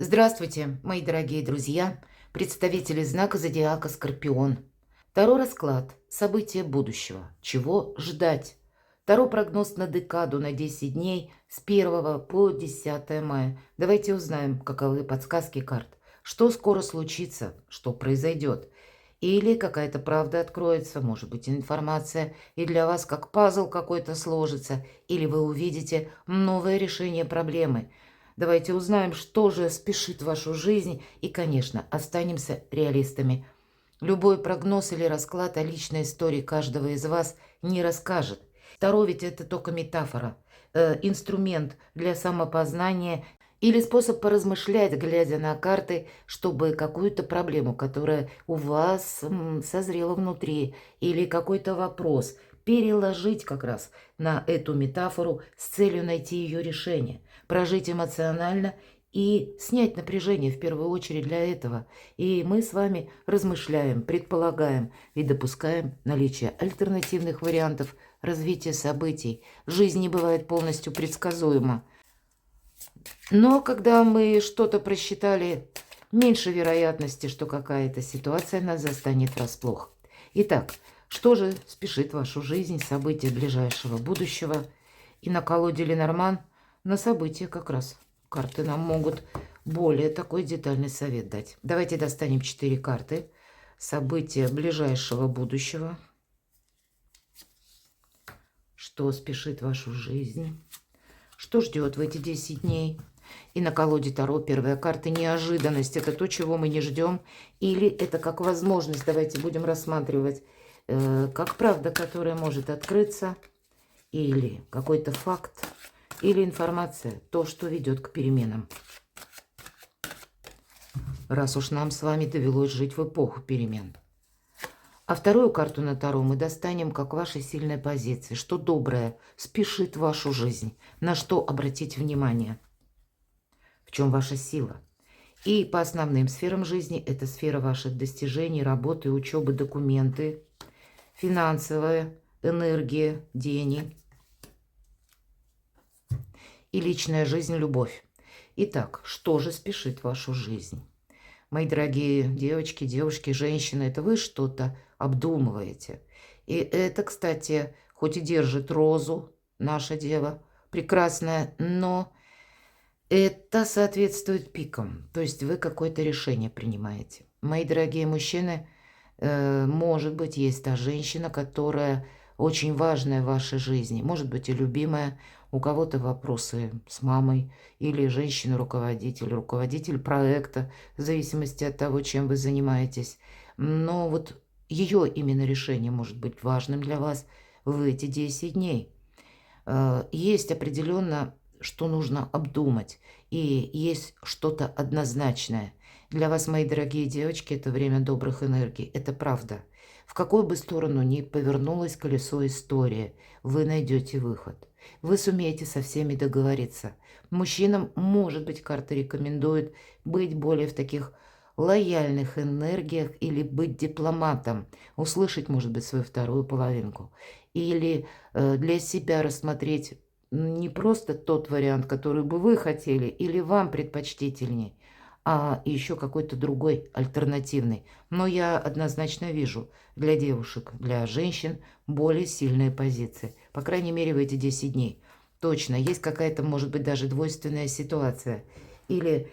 Здравствуйте, мои дорогие друзья, представители знака зодиака Скорпион. Таро расклад. События будущего. Чего ждать? Таро прогноз на декаду на 10 дней с 1 по 10 мая. Давайте узнаем, каковы подсказки карт. Что скоро случится, что произойдет. Или какая-то правда откроется, может быть информация, и для вас как пазл какой-то сложится, или вы увидите новое решение проблемы. Давайте узнаем, что же спешит вашу жизнь, и, конечно, останемся реалистами. Любой прогноз или расклад о личной истории каждого из вас не расскажет. Таро ведь это только метафора, инструмент для самопознания или способ поразмышлять, глядя на карты, чтобы какую-то проблему, которая у вас созрела внутри, или какой-то вопрос переложить как раз на эту метафору с целью найти ее решение, прожить эмоционально и снять напряжение в первую очередь для этого. И мы с вами размышляем, предполагаем и допускаем наличие альтернативных вариантов развития событий. Жизнь не бывает полностью предсказуема. Но когда мы что-то просчитали, меньше вероятности, что какая-то ситуация нас застанет врасплох. Итак, что же спешит вашу жизнь, события ближайшего будущего? И на колоде Ленорман на события как раз карты нам могут более такой детальный совет дать. Давайте достанем 4 карты. События ближайшего будущего. Что спешит вашу жизнь? Что ждет в эти 10 дней? И на колоде Таро первая карта неожиданность. Это то, чего мы не ждем. Или это как возможность. Давайте будем рассматривать как правда, которая может открыться. Или какой-то факт. Или информация. То, что ведет к переменам. Раз уж нам с вами довелось жить в эпоху перемен. А вторую карту на Таро мы достанем как вашей сильной позиции. Что доброе спешит в вашу жизнь. На что обратить внимание. В чем ваша сила. И по основным сферам жизни это сфера ваших достижений, работы, учебы, документы, финансовая энергия, деньги и личная жизнь, любовь. Итак, что же спешит вашу жизнь? Мои дорогие девочки, девушки, женщины, это вы что-то обдумываете. И это, кстати, хоть и держит розу, наша дева, прекрасная, но это соответствует пикам. То есть вы какое-то решение принимаете. Мои дорогие мужчины, может быть, есть та женщина, которая очень важная в вашей жизни. Может быть, и любимая. У кого-то вопросы с мамой. Или женщина-руководитель, руководитель проекта. В зависимости от того, чем вы занимаетесь. Но вот ее именно решение может быть важным для вас в эти 10 дней. Есть определенно, что нужно обдумать. И есть что-то однозначное. Для вас, мои дорогие девочки, это время добрых энергий. Это правда. В какую бы сторону ни повернулось колесо истории, вы найдете выход. Вы сумеете со всеми договориться. Мужчинам, может быть, карта рекомендует быть более в таких лояльных энергиях или быть дипломатом. Услышать, может быть, свою вторую половинку. Или для себя рассмотреть не просто тот вариант, который бы вы хотели или вам предпочтительней, а еще какой-то другой, альтернативный. Но я однозначно вижу для девушек, для женщин более сильные позиции. По крайней мере, в эти 10 дней. Точно, есть какая-то, может быть, даже двойственная ситуация. Или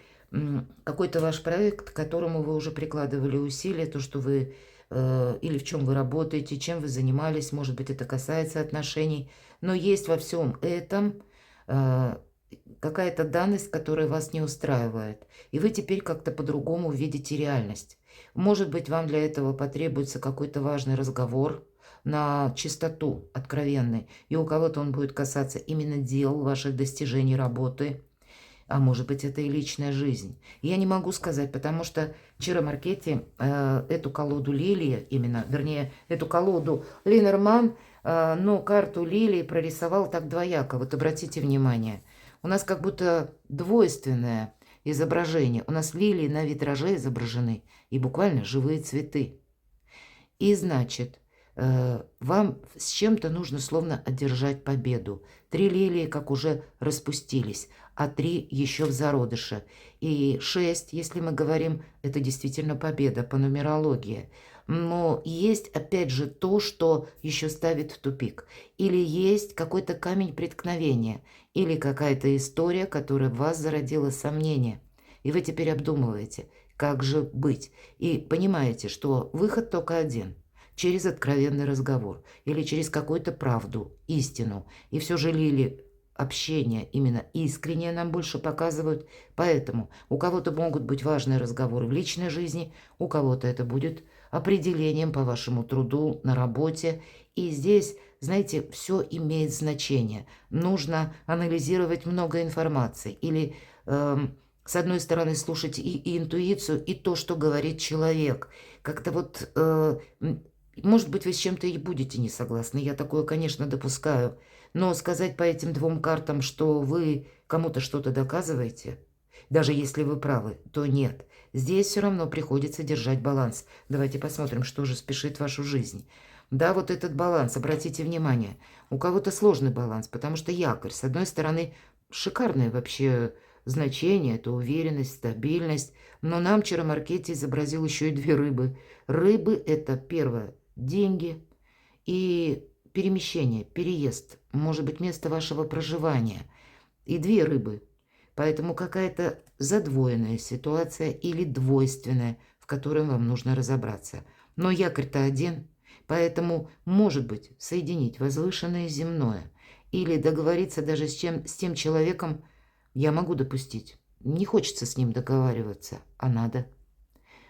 какой-то ваш проект, к которому вы уже прикладывали усилия, то, что вы или в чем вы работаете, чем вы занимались, может быть, это касается отношений. Но есть во всем этом какая-то данность, которая вас не устраивает. И вы теперь как-то по-другому видите реальность. Может быть, вам для этого потребуется какой-то важный разговор на чистоту, откровенный. И у кого-то он будет касаться именно дел, ваших достижений, работы. А может быть, это и личная жизнь. Я не могу сказать, потому что Чиро Маркетти эту колоду Лилии, именно, вернее, эту колоду Ленорман, но карту Лилии прорисовал так двояко. Вот обратите внимание. У нас как будто двойственное изображение. У нас лилии на витраже изображены и буквально живые цветы. И значит, Вам с чем-то нужно словно одержать победу. 3 лилии как уже распустились, а 3 еще в зародыше. И 6, если мы говорим, это действительно победа по нумерологии. Но есть, опять же, то, что еще ставит в тупик. Или есть какой-то камень преткновения, или какая-то история, которая в вас зародила сомнения. И вы теперь обдумываете, как же быть. И понимаете, что выход только один – через откровенный разговор или через какую-то правду, истину. И все же лили общение именно искреннее нам больше показывают. Поэтому у кого-то могут быть важные разговоры в личной жизни, у кого-то это будет определением по вашему труду на работе. И здесь, знаете, все имеет значение. Нужно анализировать много информации или с одной стороны, слушать и интуицию, и то, что говорит человек. Как-то вот, может быть, вы с чем-то и будете не согласны. Я такое, конечно, допускаю. Но сказать по этим 2 картам, что вы кому-то что-то доказываете, даже если вы правы, то нет. Здесь все равно приходится держать баланс. Давайте посмотрим, что же спешит вашу жизнь. Да, вот этот баланс, обратите внимание. У кого-то сложный баланс, потому что якорь, с одной стороны, шикарное вообще значение, это уверенность, стабильность. Но нам Чаромаркетти изобразил еще и 2 рыбы. Рыбы – это первое – деньги и перемещение, переезд, может быть, место вашего проживания. И 2 рыбы. Поэтому какая-то задвоенная ситуация или двойственная, в которой вам нужно разобраться. Но якорь-то один, поэтому, может быть, соединить возвышенное и земное. Или договориться даже с тем человеком, я могу допустить. Не хочется с ним договариваться, а надо.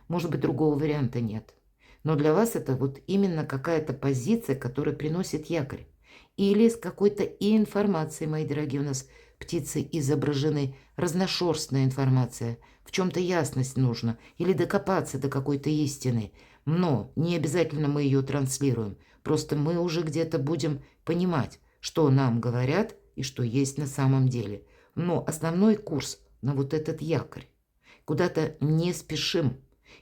Может быть, другого варианта нет. Но для вас это вот именно какая-то позиция, которая приносит якорь. Или с какой-то информацией, мои дорогие, у нас птицы изображены, разношерстная информация. В чем-то ясность нужно. Или докопаться до какой-то истины. Но не обязательно мы ее транслируем. Просто мы уже где-то будем понимать, что нам говорят и что есть на самом деле. Но основной курс на вот этот якорь. Куда-то не спешим,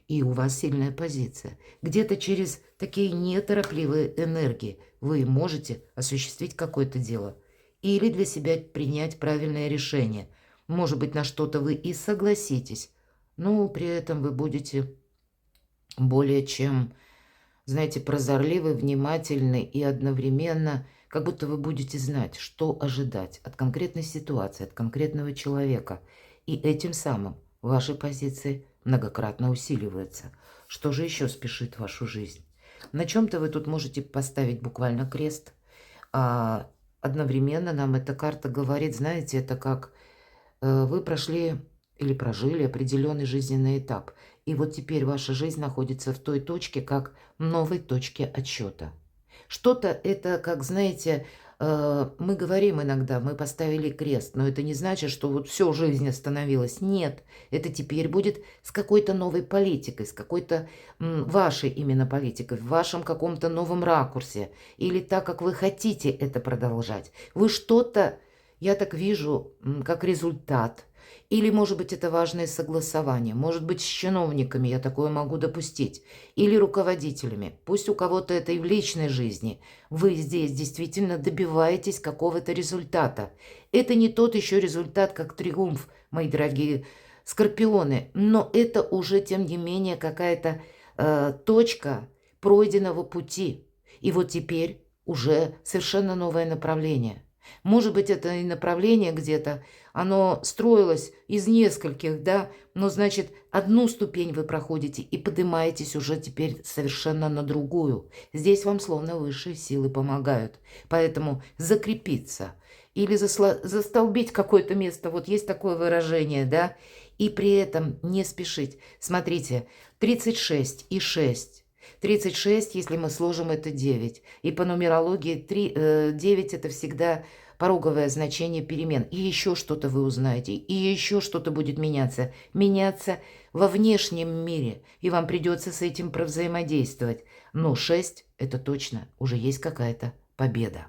и у вас сильная позиция. Где-то через такие неторопливые энергии вы можете осуществить какое-то дело. Или для себя принять правильное решение. Может быть, на что-то вы и согласитесь, но при этом вы будете более чем, знаете, прозорливый, внимательный и одновременно, как будто вы будете знать, что ожидать от конкретной ситуации, от конкретного человека. И этим самым ваши позиции многократно усиливаются. Что же еще спешит в вашу жизнь? На чем-то вы тут можете поставить буквально крест, а одновременно нам эта карта говорит, знаете, это как вы прошли или прожили определенный жизненный этап. И вот теперь ваша жизнь находится в той точке, как новой точке отсчета. Что-то это, как знаете, мы говорим иногда, мы поставили крест, но это не значит, что вот все, жизнь остановилась. Нет, это теперь будет с какой-то новой политикой, с какой-то вашей именно политикой, в вашем каком-то новом ракурсе, или так, как вы хотите это продолжать. Вы что-то, я так вижу, как результат. Или, может быть, это важное согласование. Может быть, с чиновниками я такое могу допустить. Или руководителями. Пусть у кого-то это и в личной жизни. Вы здесь действительно добиваетесь какого-то результата. Это не тот еще результат, как триумф, мои дорогие скорпионы. Но это уже, тем не менее, какая-то точка пройденного пути. И вот теперь уже совершенно новое направление. Может быть, это и направление где-то, оно строилось из нескольких, да, но, значит, одну ступень вы проходите и поднимаетесь уже теперь совершенно на другую. Здесь вам словно высшие силы помогают. Поэтому закрепиться или застолбить какое-то место, вот есть такое выражение, да, и при этом не спешить. Смотрите, 36 и 6. 36, если мы сложим, это 9. И по нумерологии 9 это всегда пороговое значение перемен. И еще что-то вы узнаете, и еще что-то будет меняться. Меняться во внешнем мире, и вам придется с этим взаимодействовать. Но 6 это точно уже есть какая-то победа.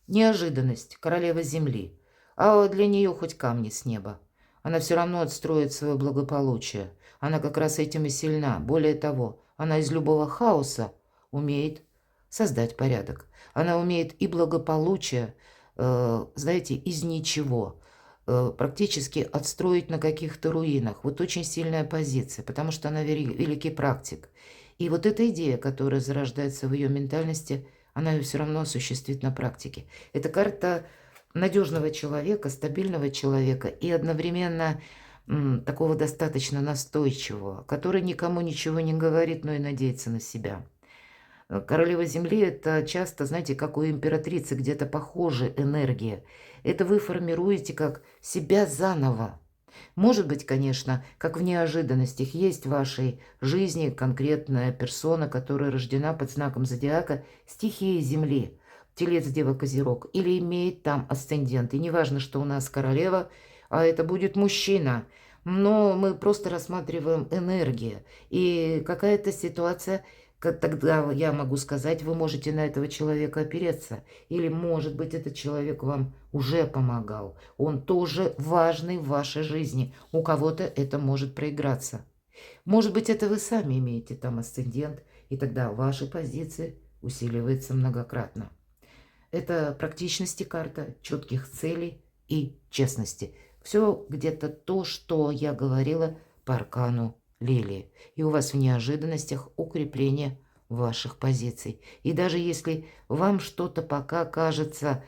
Неожиданность, королева земли. А для нее хоть камни с неба. Она все равно отстроит свое благополучие. Она как раз этим и сильна. Более того, она из любого хаоса умеет создать порядок. Она умеет и благополучие, знаете, из ничего практически отстроить на каких-то руинах. Вот очень сильная позиция, потому что она великий практик. И вот эта идея, которая зарождается в ее ментальности, она ее все равно осуществит на практике. Это карта надежного человека, стабильного человека и одновременно такого достаточно настойчивого, который никому ничего не говорит, но и надеется на себя. Королева Земли – это часто, знаете, как у императрицы, где-то похожая энергия. Это вы формируете как себя заново. Может быть, конечно, как в неожиданностях, есть в вашей жизни конкретная персона, которая рождена под знаком зодиака стихии Земли, Телец, Дева, Козерог, или имеет там асцендент. И неважно, что у нас королева, а это будет мужчина. Но мы просто рассматриваем энергию. И какая-то ситуация, тогда я могу сказать, вы можете на этого человека опереться. Или, может быть, этот человек вам уже помогал. Он тоже важный в вашей жизни. У кого-то это может проиграться. Может быть, это вы сами имеете там асцендент, и тогда ваши позиции усиливаются многократно. Это практичности карта, четких целей и честности. Все где-то то, что я говорила по аркану Лилии. И у вас в неожиданностях укрепление ваших позиций. И даже если вам что-то пока кажется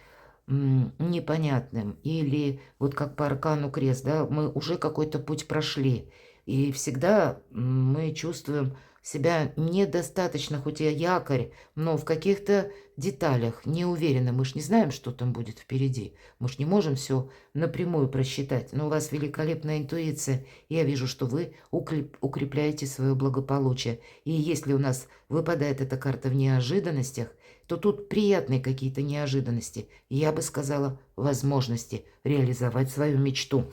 непонятным, или вот как по аркану Крест, да, мы уже какой-то путь прошли, и всегда мы чувствуем себя недостаточно, хоть и якорь, но в каких-то деталях не уверены. Мы ж не знаем, что там будет впереди. Мы ж не можем все напрямую просчитать. Но у вас великолепная интуиция. Я вижу, что вы укрепляете свое благополучие. И если у нас выпадает эта карта в неожиданностях, то тут приятные какие-то неожиданности. Я бы сказала, возможности реализовать свою мечту.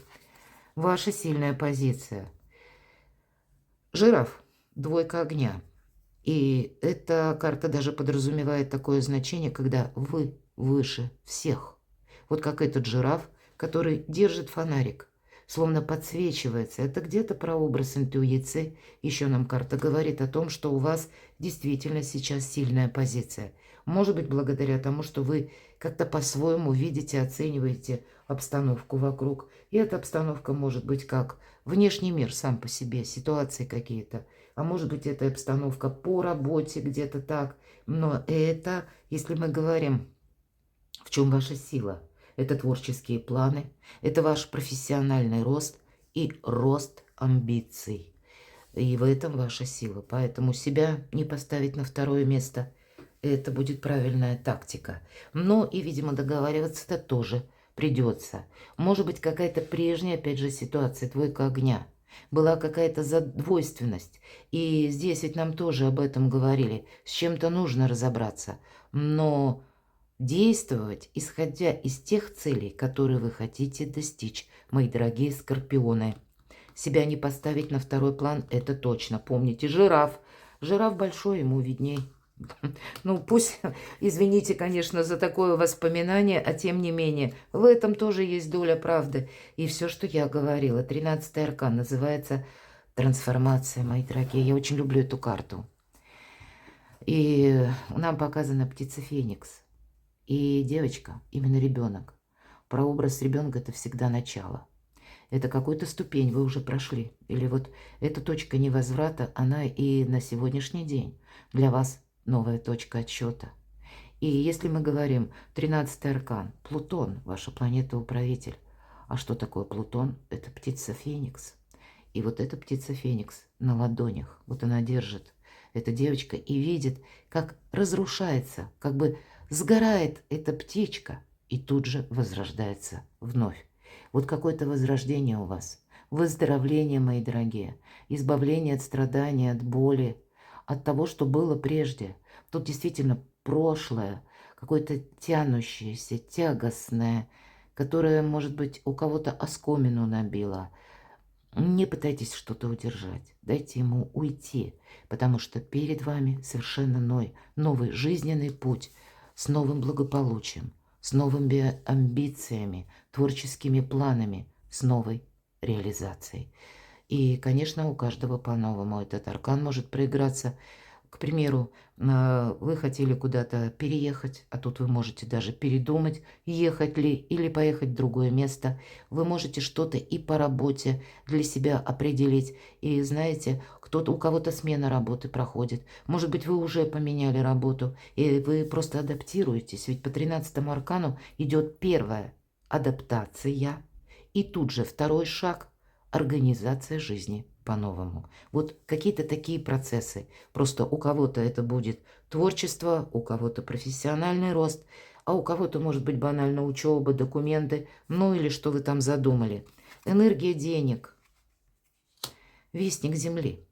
Ваша сильная позиция. Жираф. Двойка огня. И эта карта даже подразумевает такое значение, когда вы выше всех. Вот как этот жираф, который держит фонарик, словно подсвечивается. Это где-то прообраз интуиции. Еще нам карта говорит о том, что у вас действительно сейчас сильная позиция. Может быть, благодаря тому, что вы как-то по-своему видите, оцениваете обстановку вокруг. И эта обстановка может быть как внешний мир сам по себе, ситуации какие-то. А может быть, это обстановка по работе где-то так. Но это, если мы говорим, в чем ваша сила, это творческие планы, это ваш профессиональный рост и рост амбиций. И в этом ваша сила. Поэтому себя не поставить на второе место, это будет правильная тактика. Но и, видимо, договариваться-то тоже придется. Может быть, какая-то прежняя, опять же, ситуация, двойка огня. Была какая-то задвойственность. И здесь ведь нам тоже об этом говорили. С чем-то нужно разобраться. Но действовать, исходя из тех целей, которые вы хотите достичь, мои дорогие скорпионы. Себя не поставить на второй план, это точно. Помните, жираф. Жираф большой, ему видней. Ну, пусть, извините, конечно, за такое воспоминание, а тем не менее, в этом тоже есть доля правды. И все, что я говорила, 13-й аркан называется трансформация, мои дорогие. Я очень люблю эту карту. И нам показана птица Феникс. И девочка, именно ребенок. Прообраз ребенка – это всегда начало. Это какую-то ступень вы уже прошли. Или вот эта точка невозврата, она и на сегодняшний день для вас новая точка отсчета. И если мы говорим 13-й аркан, Плутон, ваша планета-управитель. А что такое Плутон? Это птица Феникс. И вот эта птица Феникс на ладонях, вот она держит, эта девочка, и видит, как разрушается, как бы сгорает эта птичка, и тут же возрождается вновь. Вот какое-то возрождение у вас, выздоровление, мои дорогие, избавление от страданий, от боли, от того, что было прежде. Тут действительно прошлое, какое-то тянущееся, тягостное, которое, может быть, у кого-то оскомину набило. Не пытайтесь что-то удержать, дайте ему уйти, потому что перед вами совершенно новый жизненный путь с новым благополучием, с новыми амбициями, творческими планами, с новой реализацией. И, конечно, у каждого по-новому этот аркан может проиграться К примеру, вы хотели куда-то переехать, а тут вы можете даже передумать, ехать ли или поехать в другое место. Вы можете что-то и по работе для себя определить. И знаете, у кого-то смена работы проходит. Может быть, вы уже поменяли работу, и вы просто адаптируетесь. Ведь по 13-му аркану идет первая адаптация, и тут же второй шаг – организация жизни по-новому. Вот какие-то такие процессы. Просто у кого-то это будет творчество, у кого-то профессиональный рост, а у кого-то может быть банально учеба, документы, ну или что вы там задумали. Энергия денег. Вестник Земли.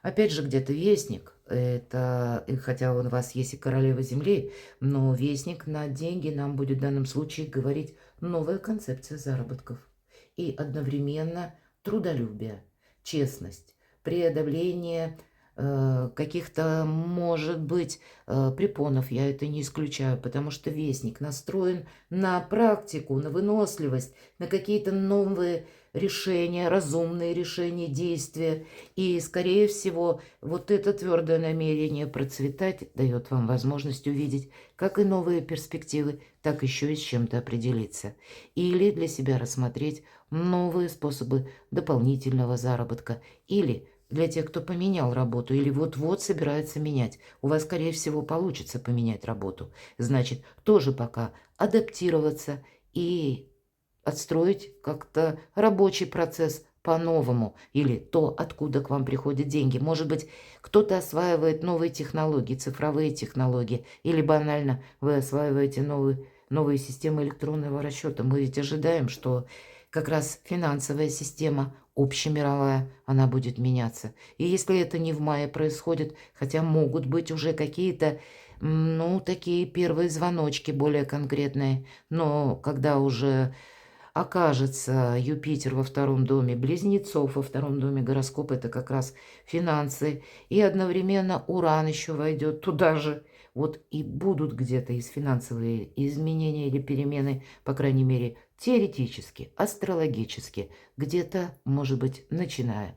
Опять же, где-то вестник, это, хотя у вас есть и королева Земли, но вестник на деньги нам будет в данном случае говорить новая концепция заработков. И одновременно трудолюбие, честность, преодоление каких-то, может быть, препонов, я это не исключаю, потому что вестник настроен на практику, на выносливость, на какие-то новые решения, разумные решения, действия. И, скорее всего, вот это твердое намерение процветать дает вам возможность увидеть как и новые перспективы, так еще и с чем-то определиться. Или для себя рассмотреть новые способы дополнительного заработка. Или для тех, кто поменял работу или вот-вот собирается менять. У вас, скорее всего, получится поменять работу. Значит, тоже пока адаптироваться и отстроить как-то рабочий процесс по-новому. Или то, откуда к вам приходят деньги. Может быть, кто-то осваивает новые технологии, цифровые технологии. Или банально вы осваиваете новые системы электронного расчета. Мы ведь ожидаем, что как раз финансовая система общемировая, она будет меняться. И если это не в мае происходит, хотя могут быть уже какие-то, ну, такие первые звоночки более конкретные, но когда уже окажется Юпитер во втором доме Близнецов, во втором доме гороскопа, это как раз финансы, и одновременно Уран еще войдет туда же. Вот и будут где-то из финансовые изменения или перемены, по крайней мере, теоретически, астрологически, где-то, может быть, начиная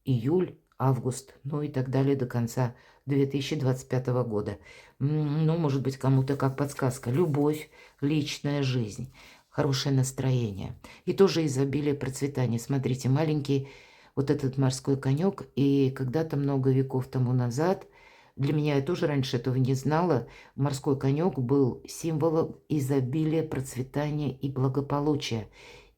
июль, август, ну и так далее до конца 2025 года. Ну, может быть, кому-то как подсказка. Любовь, личная жизнь, хорошее настроение. И тоже изобилие, процветания. Смотрите, маленький вот этот морской конек, и когда-то много веков тому назад, для меня, я тоже раньше этого не знала, морской конек был символом изобилия, процветания и благополучия.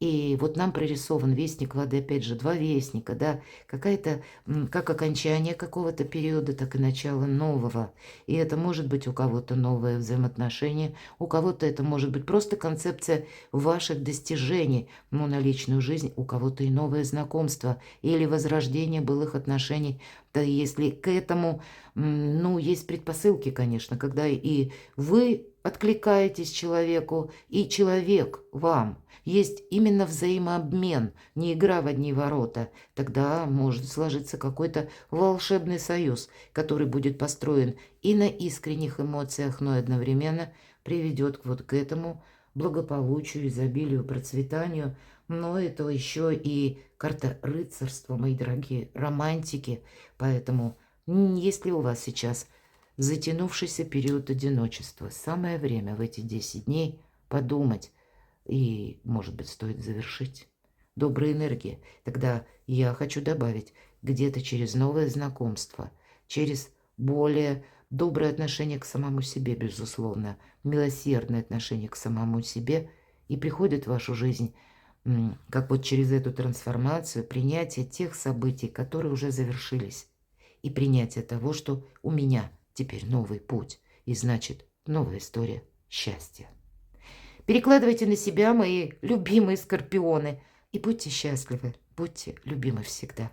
И вот нам прорисован вестник воды, опять же, два вестника, да, какая-то, как окончание какого-то периода, так и начало нового. И это может быть у кого-то новое взаимоотношение, у кого-то это может быть просто концепция ваших достижений, ну, на личную жизнь, у кого-то и новое знакомство или возрождение былых отношений. Да, если к этому, ну, есть предпосылки, конечно, когда и вы откликаетесь человеку, и человек вам. Есть именно взаимообмен, не игра в одни ворота. Тогда может сложиться какой-то волшебный союз, который будет построен и на искренних эмоциях, но одновременно приведет вот к этому благополучию, изобилию, процветанию. Но это еще и карта рыцарства, мои дорогие, романтики. Поэтому, если у вас сейчас затянувшийся период одиночества, самое время в эти 10 дней подумать, и, может быть, стоит завершить. Добрая энергия. Тогда я хочу добавить, где-то через новое знакомство, через более доброе отношение к самому себе, безусловно, милосердное отношение к самому себе, и приходит в вашу жизнь, как вот через эту трансформацию, принятие тех событий, которые уже завершились, и принятие того, что у меня теперь новый путь, и значит, новая история счастья. Перекладывайте на себя, мои любимые скорпионы, и будьте счастливы, будьте любимы всегда.